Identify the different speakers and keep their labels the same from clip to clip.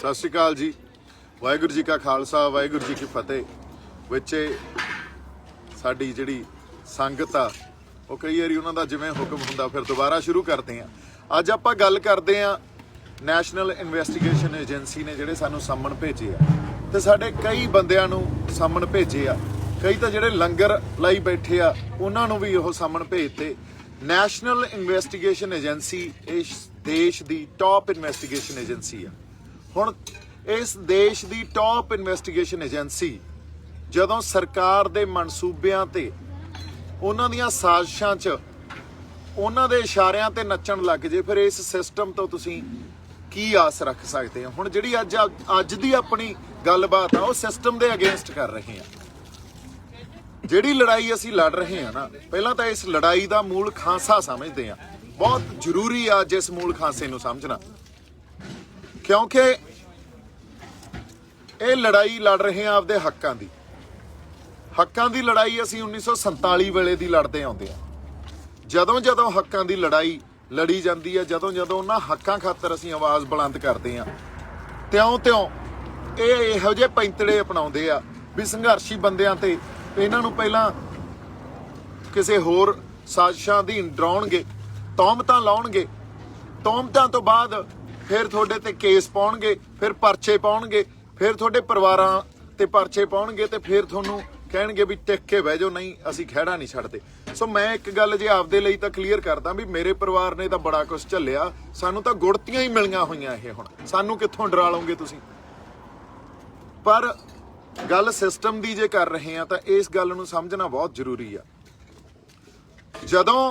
Speaker 1: सत श्री अकाल जी। वाहिगुरू जी का खालसा वाहिगुरू जी की फतेह। विच साडी जिहड़ी संगत आ वो कई वारी उन्हां दा जिवें हुक्म हुंदा फिर दोबारा शुरू करते हैं। अज आपां गल करते हैं नैशनल इन्वैस्टिगेशन एजेंसी ने जिहड़े सानूं सम्मन भेजे आ ते साडे कई बंदिआं नूं सम्मन भेजे आ। कई तां जिहड़े लंगर लाई बैठे आ उन्हां नूं भी ओह सम्मन भेजते। नैशनल इन्वैस्टिगेशन एजेंसी इस देश की टॉप इन्वैस्टिगेशन एजेंसी आ। हुण इस देश की टॉप इन्वैस्टिगेशन एजेंसी जदों सरकार दे मनसूबियां ते उन्हां दियां साजिशां च उन्हां दे इशारिਆਂ ते नच्चण लग जे फिर इस सिस्टम तो तुसीं की आस रख सकते हो। हुण जिहड़ी अज दी अपनी गलबात आ वो सिस्टम दे अगेंस्ट कर रहे हैं। जिहड़ी लड़ाई असीं लड़ रहे हैं ना, पहलां तां इस लड़ाई दा मूल खांसा समझदे आ। बहुत जरूरी आ जिस मूल खांसे नूं समझना, क्योंकि ये लड़ाई लड़ रहे हैं आपदे हक्कां दी। हक्कां दी लड़ाई असीं 1947 वेले दी लड़दे आउंदे आ। जदों जदों हक्कां दी लड़ाई लड़ी जाती है, जदों जदों उन्हां हक्कां खातर असीं आवाज़ बुलंद करते हैं, त्यों त्यों ये इहो ਜਿਹੇ पैंतੜੇ अपनाउंदे आ भी संघर्षी बंदिआं ते इन्हां नूं पहिलां किसी होर साजिशां अधीन डराउणगे, तौहमतां लाउणगे, तौहमतां तो बाद फिर तुहाडे ते केस पाउणगे, फिर परचे पाउणगे, फिर तुहाडे परिवारां ते परचे पाउणगे ते फिर तुहानूं कहणगे भी टिक के बह जाओ, नहीं असीं खਹਿੜਾ नहीं छड्डदे। सो मैं एक गल जे आपदे लई तां क्लीयर करदा भी मेरे परिवार ने तां बड़ा कुछ झੱਲਿਆ, सानूं तां गुड़तियां ही मिलियां होईਆਂ ਇਹ हुण सानूं कित्थों डरा लओगे तुसीं। पर गल सिस्टम दी जे कर रहे हैं तां इस गल नूं समझना बहुत जरूरी आ। जदों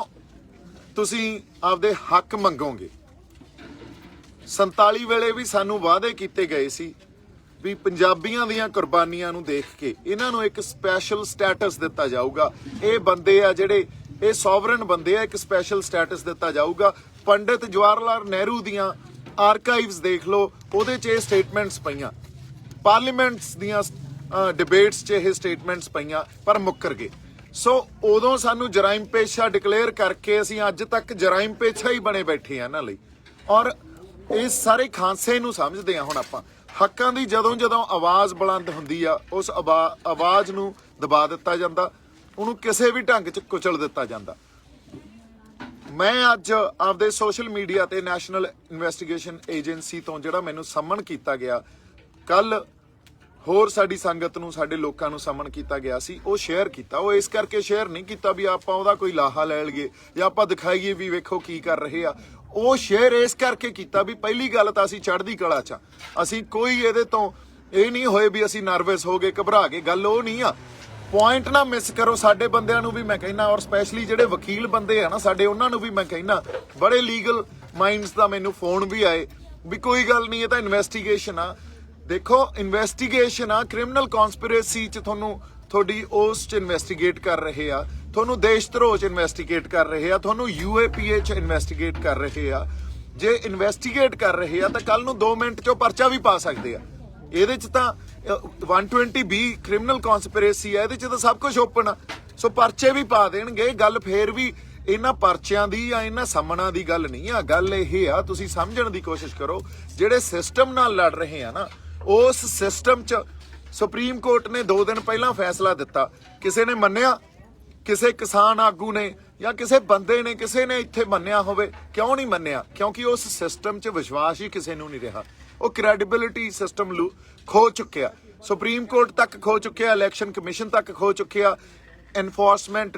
Speaker 1: तुसीं आपदे हक मंगोगे, 47 वेले भी सानूं वादे कीते गए सी भी पंजाबियां दियां कुर्बानियां नूं देख के इन्हां नूं एक स्पैशल स्टैटस दिता जाऊगा। ये बंदे आ जिहड़े ये सॉवरन बंदे आ, एक स्पैशल स्टैटस दिता जाऊगा। पंडित जवाहर लाल नेहरू दियां आर्काइव्स देख लो, उहदे च ये स्टेटमेंट्स पईयां, पार्लीमेंट्स दियां डिबेट्स च ये स्टेटमेंट्स पईयां, पर मुक्कर गए। सो उदों सानूं जराइम पेशा डिकलेयर करके असीं अज तक जराइम पेशा ही बने बैठे हैं इन्हां लई। और इस सारे खांसे नूं समझदे आ। हुण आपां हक्कां दी जदों जदों आवाज़ बुलंद हुंदी आ, उस आवाज़ नूं दबा दिता जांदा, उहनूं किसी भी ढंग च कुचल दिता जांदा। मैं अज आपदे सोशल मीडिया ते नैशनल इन्वैस्टिगेशन एजेंसी तो जिहड़ा मैनूं सम्मन कीता गया, कल होर साडी संगत नूं साडे लोकां नूं सम्मन कीता गया सी, वो शेयर कीता। वो इस करके शेयर नहीं कीता भी आपां उहदा कोई लाहा ले लईए जां आपां दिखाईए भी वेखो की कर रहे आ। वो शेयर इस करके कीता भी पहली गल तां असीं चढ़दी कला च, असीं कोई इहदे तो ये नहीं होए भी असीं नर्वस हो गए, घबरा गए। गल वो नहीं आ। पॉइंट ना मिस करो। साडे बंदिआं नूं भी मैं कहना, और स्पैशली जिहड़े वकील बंदे आ ना साडे, उन्हां नूं भी मैं कहना, बड़े लीगल माइंड्स दा मैनूं फोन भी आए भी कोई गल नहीं, ये तां इन्वैस्टिगेशन आ। देखो इन्वैस्टिगेशन आ, क्रिमिनल कॉन्सपिरेसी च तुहानूं थोड़ी उस च इन्वैस्टिगेट कर रहे आ, तुहानूं देश धरोह च इन्वैस्टिगेट कर रहे आ, तुहानूं UAPA च इन्वैस्टिगेट कर रहे आ। जे इन्वैस्टिगेट कर रहे आ तां कल नूं 2 मिनट चों परचा भी पा सकदे आ। इहदे च तां 120B क्रिमिनल कॉन्सपिरेसी आ, इहदे च तां सब कुछ ओपन आ। सो परचे भी पा देणगे। गल फेर भी इन्हां परचिਆਂ ਦੀ ਜਾਂ इन्हां सम्मणां ਦੀ गल नहीं आ। गल ਇਹ आ, ਤੁਸੀਂ ਸਮਝਣ ਦੀ ਕੋਸ਼ਿਸ਼ ਕਰੋ, ਜਿਹੜੇ ਸਿਸਟਮ ਨਾਲ ਲੜ ਰਹੇ ਆ ਨਾ, उस सिस्टम च सुप्रीम कोर्ट ने 2 दिन पहला फैसला दिता, किसी ने मन्निया, किसी किसान आगू ने या किसी बंदे ने, किसी ने इत्थे मन्निया होवे। क्यों नहीं मन्निया? क्योंकि उस सिस्टम च विश्वास ही किसी नूं नहीं रहा। वो क्रैडिबिलिटी सिस्टम खो चुकिया, सुप्रीम कोर्ट तक खो चुकिया, इलैक्शन कमिशन तक खो चुकिया, एनफोर्समेंट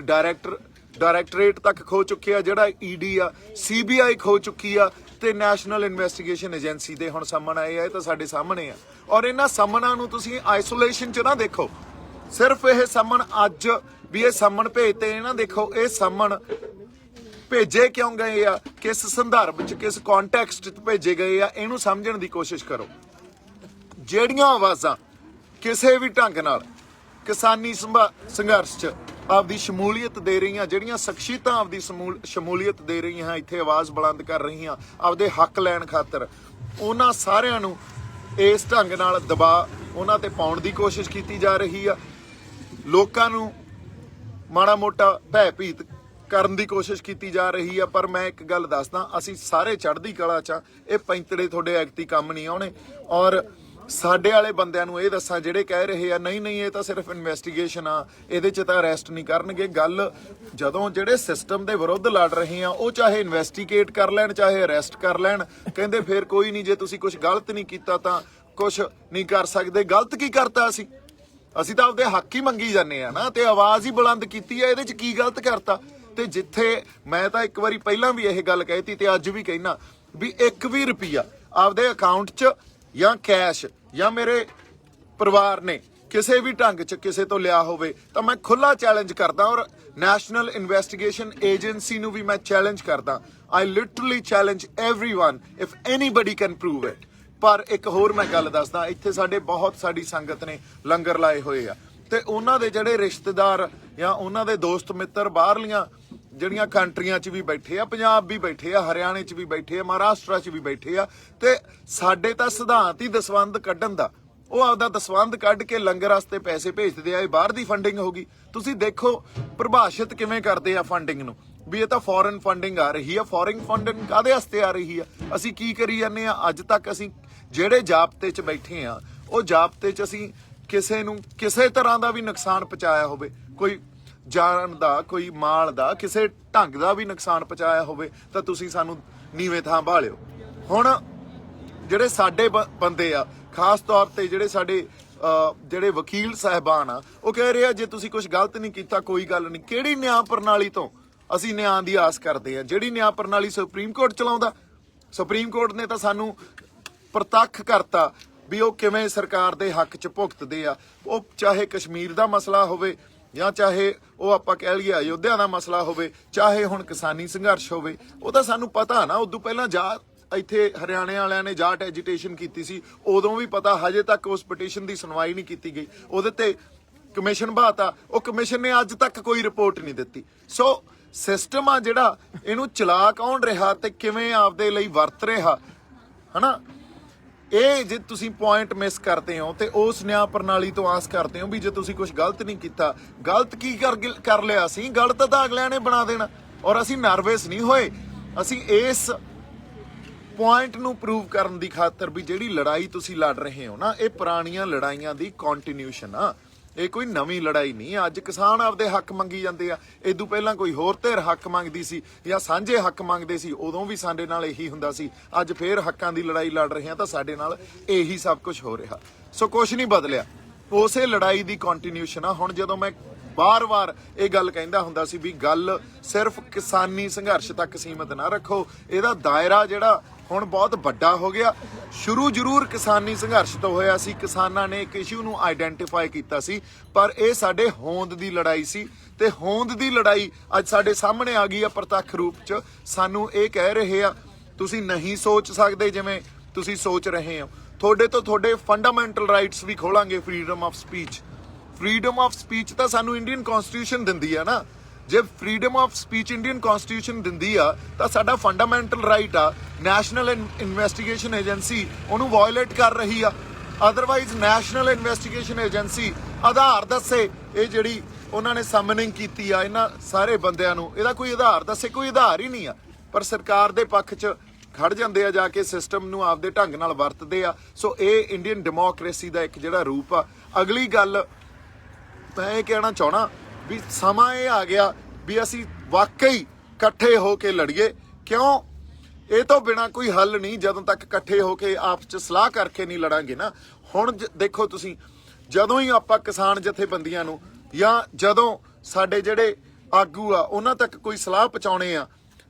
Speaker 1: डायरैक्टरेट तक खो चुकिया, जिहड़ा ED आ, CBI खो चुकी आ, ते नैशनल इन्वैस्टिगेशन एजेंसी दे हुण सम्मन आए आ। तां साडे सामने आ। और इन्हां सम्मनां नूं तुसीं आइसोलेशन च ना देखो। सिर्फ ये सम्मन अज भी ये सम्मन भेजते ना देखो, ये सम्मन भेजे क्यों गए आ, किस संदर्भ च, किस कॉन्टैक्सट च भेजे गए आ, इहनूं समझण दी कोशिश करो। ਜਿਹੜੀਆਂ आवाज़ां किसी भी ढंग नाल किसानी संघर्ष च आपदी शमूलीयत दे रही हैं, ਜਿਹੜੀਆਂ शख्सियतां आपदी शमूलीयत दे रही हैं, इत्थे आवाज़ बुलंद कर रही हैं आपदे हक लैण खातर, उन्हां सारिआं नूं इस ढंग नाल दबा उन्हां ते पाउण दी कोशिश कीती जा रही आ। लोकां नूं माड़ा मोटा भय भीत ਕਰਨ ਦੀ ਕੋਸ਼ਿਸ਼ ਕੀਤੀ ਜਾ ਰਹੀ ਆ। ਪਰ ਮੈਂ ਇੱਕ ਗੱਲ ਦੱਸਦਾ, ਅਸੀਂ ਸਾਰੇ ਚੜ੍ਹਦੀ ਕਲਾ 'ਚ ਆ। ਇਹ ਪੈਂਤੜੇ ਤੁਹਾਡੇ ਐਕਤੀ ਕੰਮ ਨਹੀਂ ਆਉਣੇ। ਔਰ ਸਾਡੇ ਵਾਲੇ ਬੰਦਿਆਂ ਨੂੰ ਇਹ ਦੱਸਾਂ ਜਿਹੜੇ ਕਹਿ ਰਹੇ ਆ ਨਹੀਂ ਨਹੀਂ ਇਹ ਤਾਂ ਸਿਰਫ ਇਨਵੈਸਟੀਗੇਸ਼ਨ ਆ, ਇਹਦੇ 'ਚ ਤਾਂ ਅਰੈਸਟ ਨਹੀਂ ਕਰਨਗੇ। ਗੱਲ ਜਦੋਂ ਜਿਹੜੇ ਸਿਸਟਮ ਦੇ ਵਿਰੁੱਧ ਲੜ ਰਹੇ ਆ ਉਹ ਚਾਹੇ ਇਨਵੈਸਟੀਗੇਟ ਕਰ ਲੈਣ ਚਾਹੇ ਅਰੈਸਟ ਕਰ ਲੈਣ, ਕਹਿੰਦੇ ਫਿਰ ਕੋਈ ਨਹੀਂ, ਜੇ ਤੁਸੀਂ ਕੁਝ ਗਲਤ ਨਹੀਂ ਕੀਤਾ ਤਾਂ ਕੁਝ ਨਹੀਂ ਕਰ ਸਕਦੇ। ਗਲਤ ਕੀ ਕਰਤਾ ਅਸੀਂ ਤਾਂ ਆਪਦੇ ਹੱਕ ਹੀ ਮੰਗੀ ਜਾਂਦੇ ਆ ਨਾ, ਤੇ ਆਵਾਜ਼ ਹੀ ਬੁਲੰਦ ਕੀਤੀ ਆ। ਇਹਦੇ 'ਚ ਕੀ ਗਲਤ ਕਰਤਾ? ਤੇ ਜਿੱਥੇ ਮੈਂ ਤਾਂ ਇੱਕ ਵਾਰੀ ਪਹਿਲਾਂ ਵੀ ਇਹ ਗੱਲ ਕਹਿਤੀ ਤੇ ਅੱਜ ਵੀ ਕਹਿਣਾ ਵੀ 1 ਵੀ ਰੁਪਈਆ ਆਪਦੇ ਅਕਾਊਂਟ 'ਚ ਜਾਂ ਕੈਸ਼ ਜਾਂ ਮੇਰੇ ਪਰਿਵਾਰ ਨੇ ਕਿਸੇ ਵੀ ਢੰਗ 'ਚ ਕਿਸੇ ਤੋਂ ਲਿਆ ਹੋਵੇ ਤਾਂ ਮੈਂ ਖੁੱਲਾ ਚੈਲੰਜ ਕਰਦਾ। ਔਰ ਨੈਸ਼ਨਲ ਇਨਵੈਸਟੀਗੇਸ਼ਨ ਏਜੰਸੀ ਨੂੰ ਵੀ ਮੈਂ ਚੈਲੰਜ ਕਰਦਾ। I literally challenge everyone if anybody can prove it. ਪਰ ਇੱਕ ਹੋਰ ਮੈਂ ਗੱਲ ਦੱਸਦਾ, ਇੱਥੇ ਸਾਡੇ ਬਹੁਤ ਸਾਡੀ ਸੰਗਤ ਨੇ ਲੰਗਰ ਲਾਏ ਹੋਏ ਆ ਤੇ ਉਹਨਾਂ ਦੇ ਜਿਹੜੇ ਰਿਸ਼ਤੇਦਾਰ ਜਾਂ ਉਹਨਾਂ ਦੇ ਦੋਸਤ ਮਿੱਤਰ ਬਾਹਰਲੀਆਂ ਜਿਹੜੀਆਂ ਕੰਟਰੀਆਂ 'ਚ ਵੀ ਬੈਠੇ ਆ, ਪੰਜਾਬ ਵੀ ਬੈਠੇ ਆ, ਹਰਿਆਣੇ 'ਚ ਵੀ ਬੈਠੇ ਆ, ਮਹਾਰਾਸ਼ਟਰ 'ਚ ਵੀ ਬੈਠੇ ਆ। ਤੇ ਸਾਡੇ ਤਾਂ ਸਿਧਾਂਤ ਹੀ ਦਸਵੰਧ ਕੱਢਣ ਦਾ, ਉਹ ਆਪਦਾ ਦਸਵੰਧ ਕੱਢ ਕੇ ਲੰਗਰ ਵਾਸਤੇ ਪੈਸੇ ਭੇਜਦੇ ਆ। ਇਹ ਬਾਹਰ ਦੀ ਫੰਡਿੰਗ ਹੋਗੀ। ਤੁਸੀਂ ਦੇਖੋ ਪਰਿਭਾਸ਼ਿਤ ਕਿਵੇਂ ਕਰਦੇ ਆ ਫੰਡਿੰਗ ਨੂੰ, ਵੀ ਇਹ ਤਾਂ ਫੋਰਨ ਫੰਡਿੰਗ ਆ ਰਹੀ ਆ। ਫੋਰਨ ਫੰਡਿੰਗ ਕਾਹਦੇ ਵਾਸਤੇ ਆ ਰਹੀ ਆ? ਅਸੀਂ ਕੀ ਕਰੀ ਜਾਂਦੇ ਆ? ਅੱਜ ਤੱਕ ਅਸੀਂ ਜਿਹੜੇ ਜਾਬਤੇ 'ਚ ਬੈਠੇ ਆ ਉਹ ਜਾਬਤੇ 'ਚ ਅਸੀਂ ਕਿਸੇ ਨੂੰ ਕਿਸੇ ਤਰ੍ਹਾਂ ਦਾ ਵੀ ਨੁਕਸਾਨ ਪਹੁੰਚਾਇਆ ਹੋਵੇ, ਕੋਈ ਜਾਨ ਦਾ ਕੋਈ ਮਾਲ ਦਾ ਕਿਸੇ ਢੰਗ ਦਾ ਵੀ ਨੁਕਸਾਨ ਪਹੁੰਚਾਇਆ ਹੋਵੇ ਤਾਂ ਤੁਸੀਂ ਸਾਨੂੰ ਨੀਵੇਂ ਥਾਂ ਭਾਲਿਓ। ਹੁਣ ਜਿਹੜੇ ਸਾਡੇ ਬੰਦੇ ਆ, ਖਾਸ ਤੌਰ ਤੇ ਜਿਹੜੇ ਸਾਡੇ ਜਿਹੜੇ ਵਕੀਲ ਸਾਹਿਬਾਨ ਆ, ਉਹ ਕਹਿ ਰਹੇ ਆ ਜੇ ਤੁਸੀਂ ਕੁਝ ਗਲਤ ਨਹੀਂ ਕੀਤਾ ਕੋਈ ਗੱਲ ਨਹੀਂ। ਕਿਹੜੀ ਨਿਆਂ ਪ੍ਰਣਾਲੀ ਤੋਂ ਅਸੀਂ ਨਿਆਂ ਦੀ ਆਸ ਕਰਦੇ ਆ? ਜਿਹੜੀ ਨਿਆਂ ਪ੍ਰਣਾਲੀ ਸੁਪਰੀਮ ਕੋਰਟ ਚਲਾਉਂਦਾ। ਸੁਪਰੀਮ ਕੋਰਟ ਨੇ ਤਾਂ ਸਾਨੂੰ ਪ੍ਰਤੱਖ ਕਰਤਾ ਵੀ ਉਹ ਕਿਵੇਂ ਸਰਕਾਰ ਦੇ ਹੱਕ 'ਚ ਭੁਗਤਦੇ ਆ। ਉਹ ਚਾਹੇ ਕਸ਼ਮੀਰ ਦਾ ਮਸਲਾ ਹੋਵੇ ਜਾਂ ਚਾਹੇ ਉਹ ਆਪਾਂ ਕਹਿ ਲਈਏ ਅਯੋਧਿਆ ਦਾ ਮਸਲਾ ਹੋਵੇ, ਚਾਹੇ ਹੁਣ ਕਿਸਾਨੀ ਸੰਘਰਸ਼ ਹੋਵੇ, ਉਹ ਤਾਂ ਸਾਨੂੰ ਪਤਾ ਨਾ। ਉਦੋਂ ਪਹਿਲਾਂ ਇੱਥੇ ਹਰਿਆਣੇ ਵਾਲਿਆਂ ਨੇ ਜਾਟ ਐਜੀਟੇਸ਼ਨ ਕੀਤੀ ਸੀ, ਉਦੋਂ ਵੀ ਪਤਾ। ਹਜੇ ਤੱਕ ਉਸ ਪਟੀਸ਼ਨ ਦੀ ਸੁਣਵਾਈ ਨਹੀਂ ਕੀਤੀ ਗਈ, ਉਹਦੇ ਤੇ ਕਮਿਸ਼ਨ ਬਾਤਾ। ਉਹ ਕਮਿਸ਼ਨ ਨੇ ਅੱਜ ਤੱਕ ਕੋਈ ਰਿਪੋਰਟ ਨਹੀਂ ਦਿੱਤੀ। ਸੋ ਸਿਸਟਮ ਆ ਜਿਹੜਾ, ਇਹਨੂੰ ਚਲਾ ਕੌਣ ਰਿਹਾ ਤੇ ਕਿਵੇਂ ਆਪਦੇ ਲਈ ਵਰਤ ਰਿਹਾ ਹਨਾ, ਇਹ ਜੇ ਤੁਸੀਂ ਪੁਆਇੰਟ ਮਿਸ ਕਰਦੇ ਹੋ ਤੇ ਉਸ ਨਿਆਂ ਪ੍ਰਣਾਲੀ ਤੋਂ ਆਸ ਕਰਦੇ ਹੋ ਵੀ ਜੇ ਤੁਸੀਂ ਕੁਝ ਗਲਤ ਨਹੀਂ ਕੀਤਾ। ਗਲਤ ਕੀ ਕਰ ਲਿਆ ਸੀ? ਗਲਤ ਤਾਂ ਅਗਲਿਆਂ ਨੇ ਬਣਾ ਦੇਣਾ। ਔਰ ਅਸੀਂ ਨਰਵਸ ਨਹੀਂ ਹੋਏ। ਅਸੀਂ ਇਸ ਪੁਆਇੰਟ ਨੂੰ ਪ੍ਰੂਵ ਕਰਨ ਦੀ ਖਾਤਰ ਵੀ ਜਿਹੜੀ ਲੜਾਈ ਤੁਸੀਂ ਲੜ ਰਹੇ ਹੋ ਨਾ, ਇਹ ਪੁਰਾਣੀਆਂ ਲੜਾਈਆਂ ਦੀ ਕੰਟੀਨਿਊਸ਼ਨ ਆ। ਇਹ ਕੋਈ ਨਵੀਂ ਲੜਾਈ ਨਹੀਂ। ਅੱਜ ਕਿਸਾਨ ਆਪਦੇ ਹੱਕ ਮੰਗੀ ਜਾਂਦੇ ਆ। ਇਦੋਂ ਪਹਿਲਾਂ ਕੋਈ ਹੋਰ ਧਿਰ ਹੱਕ ਮੰਗਦੀ ਸੀ ਜਾਂ ਸਾਂਝੇ ਹੱਕ ਮੰਗਦੇ ਸੀ, ਉਦੋਂ ਵੀ ਸਾਡੇ ਨਾਲ ਇਹੀ ਹੁੰਦਾ ਸੀ। ਅੱਜ ਫੇਰ ਹੱਕਾਂ ਦੀ ਲੜਾਈ ਲੜ ਰਹੇ ਆ ਤਾਂ ਸਾਡੇ ਨਾਲ ਇਹੀ ਸਭ ਕੁਝ ਹੋ ਰਿਹਾ। ਸੋ ਕੁਝ ਨਹੀਂ ਬਦਲਿਆ, ਉਸੇ ਲੜਾਈ ਦੀ ਕੰਟੀਨਿਊਸ਼ਨ ਆ। ਹੁਣ ਜਦੋਂ ਮੈਂ ਬਾਰ-ਬਾਰ ਇਹ ਗੱਲ ਕਹਿੰਦਾ ਹੁੰਦਾ ਸੀ ਵੀ ਗੱਲ ਸਿਰਫ ਕਿਸਾਨੀ ਸੰਘਰਸ਼ ਤੱਕ ਸੀਮਿਤ ਨਾ ਰੱਖੋ, ਇਹਦਾ ਦਾਇਰਾ ਜਿਹੜਾ ਹੁਣ ਬਹੁਤ ਵੱਡਾ ਹੋ ਗਿਆ। ਸ਼ੁਰੂ ਜ਼ਰੂਰ ਕਿਸਾਨੀ ਸੰਘਰਸ਼ ਤੋਂ ਹੋਇਆ ਸੀ, ਕਿਸਾਨਾਂ ਨੇ ਇੱਕ ਇਸ਼ੂ ਨੂੰ ਆਈਡੈਂਟੀਫਾਈ ਕੀਤਾ ਸੀ, ਪਰ ਇਹ ਸਾਡੇ ਹੋਂਦ ਦੀ ਲੜਾਈ ਸੀ ਤੇ ਹੋਂਦ ਦੀ ਲੜਾਈ ਅੱਜ ਸਾਡੇ ਸਾਹਮਣੇ ਆ ਗਈ ਆ ਪ੍ਰਤੱਖ ਰੂਪ 'ਚ। ਸਾਨੂੰ ਇਹ ਕਹਿ ਰਹੇ ਆ ਤੁਸੀਂ ਨਹੀਂ ਸੋਚ ਸਕਦੇ ਜਿਵੇਂ ਤੁਸੀਂ ਸੋਚ ਰਹੇ ਹੋ, ਤੁਹਾਡੇ ਤੋਂ ਤੁਹਾਡੇ ਫੰਡਾਮੈਂਟਲ ਰਾਈਟਸ ਵੀ ਖੋਲਾਂਗੇ। Freedom of speech, freedom of speech ਤਾਂ ਸਾਨੂੰ ਇੰਡੀਅਨ ਕਨਸਟੀਟਿਊਸ਼ਨ ਦਿੰਦੀ ਆ ਨਾ। ਜੇ freedom of speech Indian constitution ਦਿੰਦੀ ਆ ਤਾਂ ਸਾਡਾ ਫੰਡਾਮੈਂਟਲ ਰਾਈਟ ਆ। ਨੈਸ਼ਨਲ ਇਨਵੈਸਟੀਗੇਸ਼ਨ ਏਜੰਸੀ ਉਹਨੂੰ ਵਾਇਓਲੇਟ ਕਰ ਰਹੀ ਆ। ਅਦਰਵਾਈਜ਼ ਨੈਸ਼ਨਲ ਇਨਵੈਸਟੀਗੇਸ਼ਨ ਏਜੰਸੀ ਆਧਾਰ ਦੱਸੇ, ਇਹ ਜਿਹੜੀ ਉਹਨਾਂ ਨੇ ਸਮਨਿੰਗ ਕੀਤੀ ਆ ਇਹਨਾਂ ਸਾਰੇ ਬੰਦਿਆਂ ਨੂੰ, ਇਹਦਾ ਕੋਈ ਆਧਾਰ ਦੱਸੇ। ਕੋਈ ਆਧਾਰ ਹੀ ਨਹੀਂ ਆ, ਪਰ ਸਰਕਾਰ ਦੇ ਪੱਖ 'ਚ ਖੜ ਜਾਂਦੇ ਆ, ਜਾ ਕੇ ਸਿਸਟਮ ਨੂੰ ਆਪਦੇ ਢੰਗ ਨਾਲ ਵਰਤਦੇ ਆ। ਸੋ ਇਹ ਇੰਡੀਅਨ ਡੈਮੋਕ੍ਰੇਸੀ ਦਾ ਇੱਕ ਜਿਹੜਾ ਰੂਪ ਆ। ਅਗਲੀ ਗੱਲ ਮੈਂ ਇਹ ਕਹਿਣਾ ਚਾਹਣਾ ਵੀ ਸਮਾਂ ਇਹ ਆ ਗਿਆ ਵੀ ਅਸੀਂ ਵਾਕਈ ਇਕੱਠੇ ਹੋ ਕੇ ਲੜੀਏ। ਕਿਉਂ? ਇਹ ਤੋਂ ਬਿਨਾ ਕੋਈ ਹੱਲ ਨਹੀਂ ਜਦੋਂ ਤੱਕ ਇਕੱਠੇ ਹੋ ਕੇ ਆਪਸ 'ਚ ਸਲਾਹ ਕਰਕੇ ਨਹੀਂ ਲੜਾਂਗੇ ਨਾ। ਹੁਣ ਦੇਖੋ ਤੁਸੀਂ, ਜਦੋਂ ਹੀ ਆਪਾਂ ਕਿਸਾਨ ਜਥੇਬੰਦੀਆਂ ਨੂੰ ਜਾਂ ਜਦੋਂ ਸਾਡੇ ਜਿਹੜੇ ਆਗੂ ਆ ਉਹਨਾਂ ਤੱਕ ਕੋਈ ਸਲਾਹ ਪਹੁੰਚਾਉਣੇ ਆ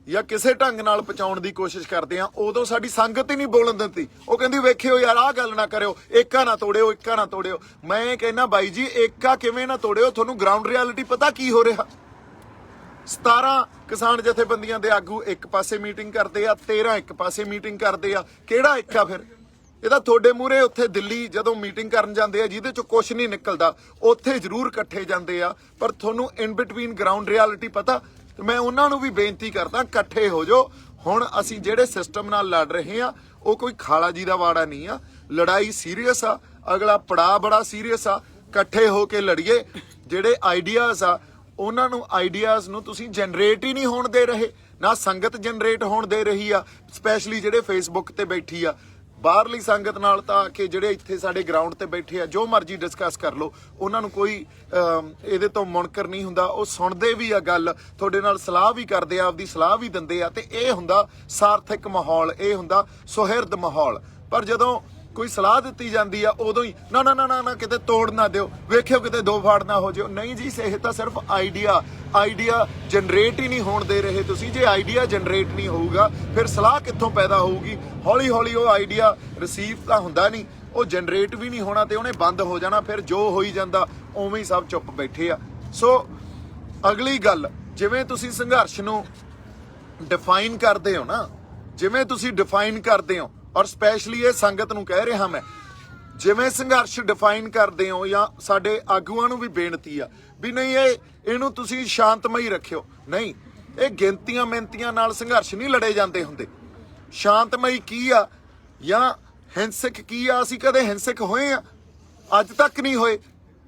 Speaker 1: ਜਾਂ ਕਿਸੇ ਢੰਗ ਨਾਲ ਪਹੁੰਚਾਉਣ ਦੀ ਕੋਸ਼ਿਸ਼ ਕਰਦੇ ਆ, ਉਦੋਂ ਸਾਡੀ ਸੰਗਤ ਹੀ ਨਹੀਂ ਬੋਲਣ ਦਿੰਦੀ। ਉਹ ਕਹਿੰਦੀ ਵੇਖਿਓ ਯਾਰ ਆਹ ਗੱਲ ਨਾ ਕਰਿਓ, ਏਕਾ ਨਾ ਤੋੜਿਓ, ਏਕਾ ਨਾ ਤੋੜਿਓ। ਮੈਂ ਕਹਿੰਦਾ ਬਾਈ ਜੀ ਏਕਾ ਕਿਵੇਂ ਨਾ ਤੋੜਿਓ, ਤੁਹਾਨੂੰ ਗਰਾਊਂਡ ਰਿਐਲਿਟੀ ਪਤਾ ਕੀ ਹੋ ਰਿਹਾ। 17 ਕਿਸਾਨ ਜਥੇਬੰਦੀਆਂ ਦੇ ਆਗੂ ਇੱਕ ਪਾਸੇ ਮੀਟਿੰਗ ਕਰਦੇ ਆ, 13 ਇੱਕ ਪਾਸੇ ਮੀਟਿੰਗ ਕਰਦੇ ਆ। ਕਿਹੜਾ ਏਕਾ ਫਿਰ? ਇਹਦਾ ਤੁਹਾਡੇ ਮੂਹਰੇ ਉੱਥੇ ਦਿੱਲੀ ਜਦੋਂ ਮੀਟਿੰਗ ਕਰਨ ਜਾਂਦੇ ਆ ਜਿਹਦੇ ਚੋਂ ਕੁਝ ਨਹੀਂ ਨਿਕਲਦਾ, ਉੱਥੇ ਜ਼ਰੂਰ ਇਕੱਠੇ ਜਾਂਦੇ ਆ, ਪਰ ਤੁਹਾਨੂੰ ਇਨ ਬਿਟਵੀਨ ਗਰਾਊਂਡ ਰਿਐਲਿਟੀ ਪਤਾ। ਤੇ ਮੈਂ ਉਹਨਾਂ ਨੂੰ ਵੀ ਬੇਨਤੀ ਕਰਦਾ ਇਕੱਠੇ ਹੋ ਜਾਓ। ਹੁਣ ਅਸੀਂ ਜਿਹੜੇ ਸਿਸਟਮ ਨਾਲ ਲੜ ਰਹੇ ਆ ਉਹ ਕੋਈ ਖਾਲਾ ਜੀ ਦਾ ਵਾੜਾ ਨਹੀਂ ਆ। ਲੜਾਈ ਸੀਰੀਅਸ ਆ, ਅਗਲਾ ਪੜਾਅ ਬੜਾ ਸੀਰੀਅਸ ਆ। ਇਕੱਠੇ ਹੋ ਕੇ ਲੜੀਏ। ਜਿਹੜੇ ਆਈਡੀਆਜ਼ ਆ ਉਹਨਾਂ ਨੂੰ ਆਈਡੀਆਜ਼ ਨੂੰ ਤੁਸੀਂ ਜਨਰੇਟ ਹੀ ਨਹੀਂ ਹੋਣ ਦੇ ਰਹੇ, ਨਾ ਸੰਗਤ ਜਨਰੇਟ ਹੋਣ ਦੇ ਰਹੀ ਆ। ਸਪੈਸ਼ਲੀ ਜਿਹੜੇ ਫੇਸਬੁੱਕ ਤੇ ਬੈਠੀ ਆ, ਬਾਹਰਲੀ ਸੰਗਤ ਨਾਲ ਤਾਂ ਆ ਕੇ ਜਿਹੜੇ ਇੱਥੇ ਸਾਡੇ ਗਰਾਊਂਡ ਤੇ ਬੈਠੇ ਆ ਜੋ ਮਰਜ਼ੀ ਡਿਸਕਸ ਕਰ ਲਓ, ਉਹਨਾਂ ਨੂੰ ਕੋਈ ਇਹਦੇ ਤੋਂ ਮੁਨਕਰ ਨਹੀਂ ਹੁੰਦਾ। ਉਹ ਸੁਣਦੇ ਵੀ ਆ ਗੱਲ, ਤੁਹਾਡੇ ਨਾਲ ਸਲਾਹ ਵੀ ਕਰਦੇ ਆ, ਆਪਦੀ ਸਲਾਹ ਵੀ ਦਿੰਦੇ ਆ, ਤੇ ਇਹ ਹੁੰਦਾ ਸਾਰਥਕ ਮਾਹੌਲ, ਇਹ ਹੁੰਦਾ ਸੁਹਿਰਦ ਮਾਹੌਲ। ਪਰ ਜਦੋਂ ਕੋਈ ਸਲਾਹ ਦਿੱਤੀ ਜਾਂਦੀ ਆ ਉਦੋਂ ਹੀ ਨਾ ਨਾ ਨਾ ਨਾ ਕਿਤੇ ਤੋੜ ਨਾ ਦਿਓ, ਵੇਖਿਓ ਕਿਤੇ ਦੋ ਫਾੜ ਨਾ ਹੋ ਜਾਓ। ਨਹੀਂ ਜੀ, ਇਹ ਤਾਂ ਸਿਰਫ ਆਈਡੀਆ ਜਨਰੇਟ ਹੀ ਨਹੀਂ ਹੋਣ ਦੇ ਰਹੇ ਤੁਸੀਂ। ਜੇ ਆਈਡੀਆ ਜਨਰੇਟ ਨਹੀਂ ਹੋਊਗਾ ਫਿਰ ਸਲਾਹ ਕਿੱਥੋਂ ਪੈਦਾ ਹੋਊਗੀ? ਹੌਲੀ ਹੌਲੀ ਉਹ ਆਈਡੀਆ ਰਿਸੀਵ ਤਾਂ ਹੁੰਦਾ ਨਹੀਂ, ਉਹ ਜਨਰੇਟ ਵੀ ਨਹੀਂ ਹੋਣਾ ਤੇ ਉਹਨੇ ਬੰਦ ਹੋ ਜਾਣਾ। ਫਿਰ ਜੋ ਹੋਈ ਜਾਂਦਾ ਉਵੇਂ ਹੀ ਸਭ ਚੁੱਪ ਬੈਠੇ ਆ। ਸੋ ਅਗਲੀ ਗੱਲ, ਜਿਵੇਂ ਤੁਸੀਂ ਸੰਘਰਸ਼ ਨੂੰ ਡਿਫਾਈਨ ਕਰਦੇ ਹੋ ਨਾ, ਜਿਵੇਂ ਤੁਸੀਂ ਡਿਫਾਈਨ ਕਰਦੇ ਹੋ, ਔਰ ਸਪੈਸ਼ਲੀ ਇਹ ਸੰਗਤ ਨੂੰ ਕਹਿ ਰਿਹਾ ਮੈਂ, ਜਿਵੇਂ ਸੰਘਰਸ਼ ਡਿਫਾਈਨ ਕਰਦੇ ਹੋ, ਜਾਂ ਸਾਡੇ ਆਗੂਆਂ ਨੂੰ ਵੀ ਬੇਨਤੀ ਆ ਵੀ ਨਹੀਂ ਇਹਨੂੰ ਤੁਸੀਂ ਸ਼ਾਂਤਮਈ ਰੱਖਿਓ। ਨਹੀਂ, ਇਹ ਗਿਣਤੀਆਂ ਮਿਹਨਤੀਆਂ ਨਾਲ ਸੰਘਰਸ਼ ਨਹੀਂ ਲੜੇ ਜਾਂਦੇ ਹੁੰਦੇ। ਸ਼ਾਂਤਮਈ ਕੀ ਆ ਜਾਂ ਹਿੰਸਕ ਕੀ ਆ? ਅਸੀਂ ਕਦੇ ਹਿੰਸਕ ਹੋਏ ਆ? ਅੱਜ ਤੱਕ ਨਹੀਂ ਹੋਏ।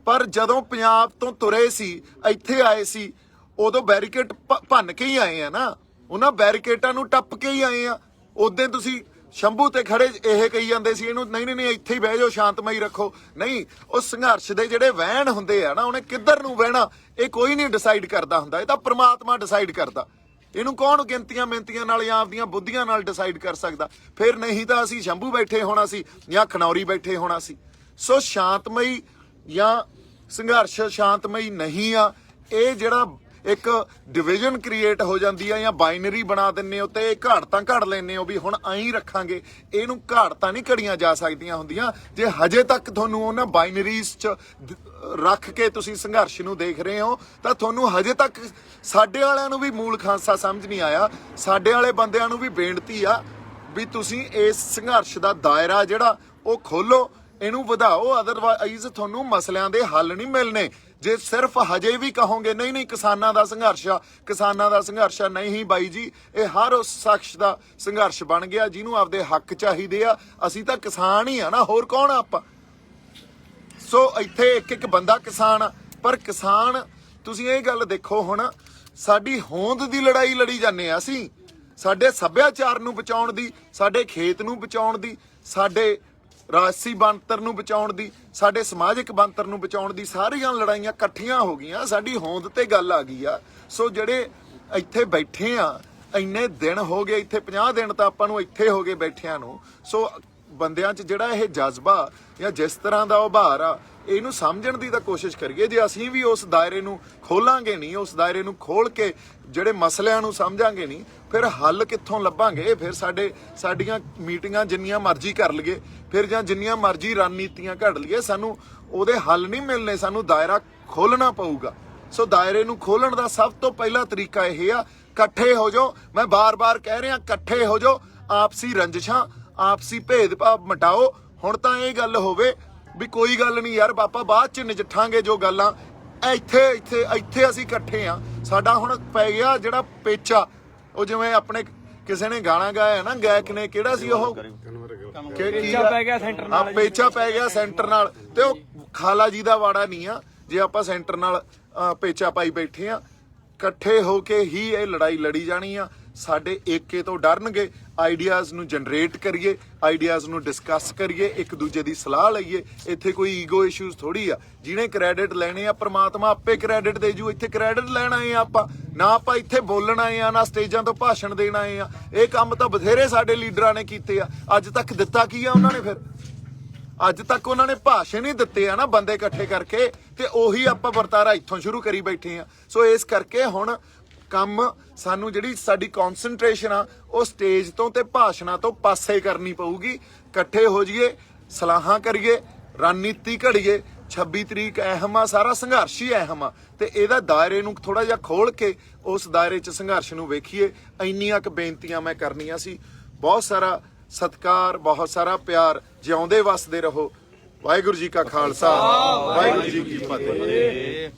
Speaker 1: ਪਰ ਜਦੋਂ ਪੰਜਾਬ ਤੋਂ ਤੁਰੇ ਸੀ, ਇੱਥੇ ਆਏ ਸੀ, ਉਦੋਂ ਬੈਰੀਕੇਡ ਭੰਨ ਕੇ ਹੀ ਆਏ ਆ ਨਾ, ਉਹਨਾਂ ਬੈਰੀਕੇਡਾਂ ਨੂੰ ਟੱਪ ਕੇ ਹੀ ਆਏ ਆ। ਉਦੋਂ ਤੁਸੀਂ ਸ਼ੰਭੂ ਤੇ ਖੜੇ ਇਹ ਕਹੀ ਜਾਂਦੇ ਸੀ ਇਹਨੂੰ ਨਹੀਂ ਨਹੀਂ ਇੱਥੇ ਹੀ ਬਹਿ ਜਾਓ, ਸ਼ਾਂਤਮਈ ਰੱਖੋ। ਨਹੀਂ, ਉਹ ਸੰਘਰਸ਼ ਦੇ ਜਿਹੜੇ ਵਹਿਣ ਹੁੰਦੇ ਆ ਨਾ, ਉਹਨੇ ਕਿੱਧਰ ਨੂੰ ਵਹਿਣਾ ਇਹ ਕੋਈ ਨਹੀਂ ਡਿਸਾਈਡ ਕਰਦਾ ਹੁੰਦਾ, ਇਹ ਤਾਂ ਪ੍ਰਮਾਤਮਾ ਡਿਸਾਈਡ ਕਰਦਾ। ਇਹਨੂੰ ਕੌਣ ਗਿਣਤੀਆਂ ਮਿਹਨਤੀਆਂ ਨਾਲ ਜਾਂ ਆਪਦੀਆਂ ਬੁੱਧੀਆਂ ਨਾਲ ਡਿਸਾਈਡ ਕਰ ਸਕਦਾ? ਫਿਰ ਨਹੀਂ ਤਾਂ ਅਸੀਂ ਸ਼ੰਭੂ ਬੈਠੇ ਹੋਣਾ ਸੀ ਜਾਂ ਖਨੌਰੀ ਬੈਠੇ ਹੋਣਾ ਸੀ। ਸੋ ਸ਼ਾਂਤਮਈ ਜਾਂ ਸੰਘਰਸ਼ ਸ਼ਾਂਤਮਈ ਨਹੀਂ ਆ। ਇਹ ਜਿਹੜਾ ਇੱਕ ਡਿਵੀਜ਼ਨ ਕ੍ਰੀਏਟ ਹੋ ਜਾਂਦੀ ਆ ਜਾਂ ਬਾਈਨਰੀ ਬਣਾ ਦਿੰਨੇ ਹੋ ਤੇ ਇਹ ਘਾੜਤਾਂ ਘੜ ਲੈਂਦੇ ਹੋ ਵੀ ਹੁਣ ਐਂ ਰੱਖਾਂਗੇ, ਇਹਨੂੰ ਘਾੜਤਾਂ ਨਹੀਂ ਘੜੀਆਂ ਜਾ ਸਕਦੀਆਂ ਹੁੰਦੀਆਂ। ਜੇ ਹਜੇ ਤੱਕ ਤੁਹਾਨੂੰ ਉਹਨਾਂ ਬਾਈਨਰੀਜ਼ 'ਚ ਰੱਖ ਕੇ ਤੁਸੀਂ ਸੰਘਰਸ਼ ਨੂੰ ਦੇਖ ਰਹੇ ਹੋ ਤਾਂ ਤੁਹਾਨੂੰ ਹਜੇ ਤੱਕ ਸਾਡੇ ਵਾਲਿਆਂ ਨੂੰ ਵੀ ਮੂਲ ਖਾਂਸਾ ਸਮਝ ਨਹੀਂ ਆਇਆ। ਸਾਡੇ ਵਾਲੇ ਬੰਦਿਆਂ ਨੂੰ ਵੀ ਬੇਨਤੀ ਆ ਵੀ ਤੁਸੀਂ ਇਸ ਸੰਘਰਸ਼ ਦਾ ਦਾਇਰਾ ਜਿਹੜਾ ਉਹ ਖੋਲੋ, ਇਹਨੂੰ ਵਧਾਓ, ਅਦਰਵਾਈਜ਼ ਤੁਹਾਨੂੰ ਮਸਲਿਆਂ ਦੇ ਹੱਲ ਨਹੀਂ ਮਿਲਣੇ। ਜੇ ਸਿਰਫ ਹਜੇ ਵੀ ਕਹੋਗੇ ਨਹੀਂ ਨਹੀਂ ਕਿਸਾਨਾਂ ਦਾ ਸੰਘਰਸ਼ ਆ, ਕਿਸਾਨਾਂ ਦਾ ਸੰਘਰਸ਼ ਆ, ਨਹੀਂ ਬਾਈ ਜੀ, ਇਹ ਹਰ ਉਸ ਸ਼ਖਸ ਦਾ ਸੰਘਰਸ਼ ਬਣ ਗਿਆ ਜਿਹਨੂੰ ਆਪਦੇ ਹੱਕ ਚਾਹੀਦੇ ਆ। ਅਸੀਂ ਤਾਂ ਕਿਸਾਨ ਹੀ ਆ ਨਾ, ਹੋਰ ਕੌਣ ਆ ਆਪਾਂ? ਸੋ ਇੱਥੇ ਇੱਕ ਇੱਕ ਬੰਦਾ ਕਿਸਾਨ ਆ। ਪਰ ਕਿਸਾਨ, ਤੁਸੀਂ ਇਹ ਗੱਲ ਦੇਖੋ, ਹੁਣ ਸਾਡੀ ਹੋਂਦ ਦੀ ਲੜਾਈ ਲੜੀ ਜਾਂਦੇ ਆ ਅਸੀਂ, ਸਾਡੇ ਸੱਭਿਆਚਾਰ ਨੂੰ ਬਚਾਉਣ ਦੀ, ਸਾਡੇ ਖੇਤ ਨੂੰ ਬਚਾਉਣ ਦੀ, ਸਾਡੇ ਰਾਜਸੀ ਬਣਤਰ ਨੂੰ ਬਚਾਉਣ ਦੀ, ਸਾਡੇ ਸਮਾਜਿਕ ਬਣਤਰ ਨੂੰ ਬਚਾਉਣ ਦੀ, ਸਾਰੀਆਂ ਲੜਾਈਆਂ ਇਕੱਠੀਆਂ ਹੋ ਗਈਆਂ, ਸਾਡੀ ਹੋਂਦ ਤੇ ਗੱਲ ਆ ਗਈ ਆ। ਸੋ ਜਿਹੜੇ ਇੱਥੇ ਬੈਠੇ ਆ, ਇੰਨੇ ਦਿਨ ਹੋ ਗਏ ਇੱਥੇ, 50 ਦਿਨ ਤਾਂ ਆਪਾਂ ਨੂੰ ਇੱਥੇ ਹੋ ਗਏ ਬੈਠਿਆਂ ਨੂੰ। ਸੋ ਬੰਦਿਆਂ 'ਚ ਜਿਹੜਾ ਇਹ ਜਜ਼ਬਾ ਜਾਂ ਜਿਸ ਤਰ੍ਹਾਂ ਦਾ ਉਭਾਰ ਆ, ਇਹਨੂੰ ਸਮਝਣ ਦੀ ਤਾਂ ਕੋਸ਼ਿਸ਼ ਕਰੀਏ। ਜੇ ਅਸੀਂ ਵੀ ਉਸ ਦਾਇਰੇ ਨੂੰ ਖੋਲਾਂਗੇ ਨਹੀਂ, ਉਸ ਦਾਇਰੇ ਨੂੰ ਖੋਲ ਕੇ ਜਿਹੜੇ ਮਸਲਿਆਂ ਨੂੰ ਸਮਝਾਂਗੇ ਨਹੀਂ, ਫਿਰ ਹੱਲ ਕਿੱਥੋਂ ਲੱਭਾਂਗੇ? ਫਿਰ ਸਾਡੀਆਂ ਮੀਟਿੰਗਾਂ ਜਿੰਨੀਆਂ ਮਰਜ਼ੀ ਕਰ ਲਈਏ, ਫਿਰ ਜਾਂ ਜਿੰਨੀਆਂ ਮਰਜ਼ੀ ਰਣਨੀਤੀਆਂ ਘੜ ਲਈਏ, ਸਾਨੂੰ ਉਹਦੇ ਹੱਲ ਨਹੀਂ ਮਿਲਣੇ। ਸਾਨੂੰ ਦਾਇਰਾ ਖੋਲਣਾ ਪਊਗਾ। ਸੋ ਦਾਇਰੇ ਨੂੰ ਖੋਲਣ ਦਾ ਸਭ ਤੋਂ ਪਹਿਲਾ ਤਰੀਕਾ ਇਹ ਆ, ਇਕੱਠੇ ਹੋ ਜਾਓ। ਮੈਂ ਬਾਰ-ਬਾਰ ਕਹਿ ਰਿਹਾ, ਇਕੱਠੇ ਹੋ ਜਾਓ। ਆਪਸੀ ਰੰਜਿਸ਼ਾਂ, ਆਪਸੀ ਭੇਦਭਾਵ ਮਿਟਾਓ। ਹੁਣ ਤਾਂ ਇਹ ਗੱਲ ਹੋਵੇ ਵੀ ਕੋਈ ਗੱਲ ਨਹੀਂ ਯਾਰ ਬਾਪਾ, ਬਾਅਦ ਚ ਨਜਿੱਠਾਂਗੇ ਜੋ ਗੱਲਾਂ। ਇੱਥੇ ਅਸੀਂ ਇਕੱਠੇ ਆ। ਸਾਡਾ ਹੁਣ ਪੈ ਗਿਆ ਜਿਹੜਾ ਪੇਚਾ, ਉਹ ਜਿਵੇਂ ਆਪਣੇ ਕਿਸੇ ਨੇ ਗਾਣਾ ਗਾਇਆ ਨਾ, ਗਾਇਕ ਨੇ, ਕਿਹੜਾ ਸੀ ਉਹ,
Speaker 2: ਪੇਚਾ ਪੈ ਗਿਆ ਸੈਂਟਰ ਨਾਲ।
Speaker 1: ਪੇਚਾ ਪੈ ਗਿਆ ਸੈਂਟਰ ਨਾਲ। ਤੇ ਉਹ ਖਾਲਾ ਜੀ ਦਾ ਵਾੜਾ ਨਹੀਂ ਆ ਜੇ ਆਪਾਂ ਸੈਂਟਰ ਨਾਲ ਪੇਚਾ ਪਾਈ ਬੈਠੇ ਆ। ਇਕੱਠੇ ਹੋ ਕੇ ਹੀ ਇਹ ਲੜਾਈ ਲੜੀ ਜਾਣੀ ਆ। ਸਾਡੇ ਏਕੇ ਤੋਂ ਡਰਨਗੇ। ਆਈਡੀਆਜ਼ ਨੂੰ ਜਨਰੇਟ ਕਰੀਏ, ਆਈਡੀਆਜ਼ ਨੂੰ ਡਿਸਕਸ ਕਰੀਏ, ਇੱਕ ਦੂਜੇ ਦੀ ਸਲਾਹ ਲਈਏ। ਇੱਥੇ ਕੋਈ ਈਗੋ ਇਸ਼ੂਜ਼ ਥੋੜੀ ਆ। ਜਿਹਨੇ ਕ੍ਰੈਡਿਟ ਲੈਣੇ ਆ, ਪ੍ਰਮਾਤਮਾ ਆਪੇ ਕ੍ਰੈਡਿਟ ਦੇ ਜੂ। ਇੱਥੇ ਕ੍ਰੈਡਿਟ ਲੈਣ ਆਏ ਆ ਆਪਾਂ ਨਾ, ਆਪਾਂ ਇੱਥੇ ਬੋਲਣ ਆਏ ਆ ਨਾ, ਸਟੇਜਾਂ ਤੋਂ ਭਾਸ਼ਣ ਦੇਣ ਆਏ ਆ। ਇਹ ਕੰਮ ਤਾਂ ਬਥੇਰੇ ਸਾਡੇ ਲੀਡਰਾਂ ਨੇ ਕੀਤੇ ਆ। ਅੱਜ ਤੱਕ ਦਿੱਤਾ ਕੀ ਆ ਉਹਨਾਂ ਨੇ? ਫਿਰ ਅੱਜ ਤੱਕ ਉਹਨਾਂ ਨੇ ਭਾਸ਼ਣ ਹੀ ਦਿੱਤੇ ਆ ਨਾ, ਬੰਦੇ ਇਕੱਠੇ ਕਰਕੇ, ਤੇ ਉਹੀ ਆਪਾਂ ਵਰਤਾਰਾ ਇੱਥੋਂ ਸ਼ੁਰੂ ਕਰੀ ਬੈਠੇ ਆ। ਸੋ ਇਸ ਕਰਕੇ ਹੁਣ ਕੰਮ ਸਾਨੂੰ, ਜਿਹੜੀ ਸਾਡੀ ਕੌਨਸੈਂਟਰੇਸ਼ਨ ਆ, ਉਹ ਸਟੇਜ ਤੋਂ ਤੇ ਭਾਸ਼ਣਾਂ ਤੋਂ ਪਾਸੇ ਕਰਨੀ ਪਊਗੀ। ਇਕੱਠੇ ਹੋ ਜਾਈਏ, ਸਲਾਹਾਂ ਕਰੀਏ, ਰਣਨੀਤੀ ਘੜੀਏ। 26 ਤਰੀਕ ਅਹਿਮ ਆ, ਸਾਰਾ ਸੰਘਰਸ਼ ਹੀ ਅਹਿਮ ਆ, ਤੇ ਇਹਦਾ ਦਾਇਰੇ ਨੂੰ ਥੋੜਾ ਜਿਹਾ ਖੋਲ ਕੇ ਉਸ ਦਾਇਰੇ 'ਚ ਸੰਘਰਸ਼ ਨੂੰ ਵੇਖੀਏ। ਇੰਨੀਆਂ ਕੁ ਬੇਨਤੀਆਂ ਮੈਂ ਕਰਨੀਆਂ ਸੀ। ਬਹੁਤ ਸਾਰਾ ਸਤਿਕਾਰ, ਬਹੁਤ ਸਾਰਾ ਪਿਆਰ। ਜਿਉਂਦੇ ਵਸਦੇ ਰਹੋ। ਵਾਹਿਗੁਰੂ ਜੀ ਕਾ ਖਾਲਸਾ, ਵਾਹਿਗੁਰੂ ਜੀ ਕੀ ਫਤਿਹ।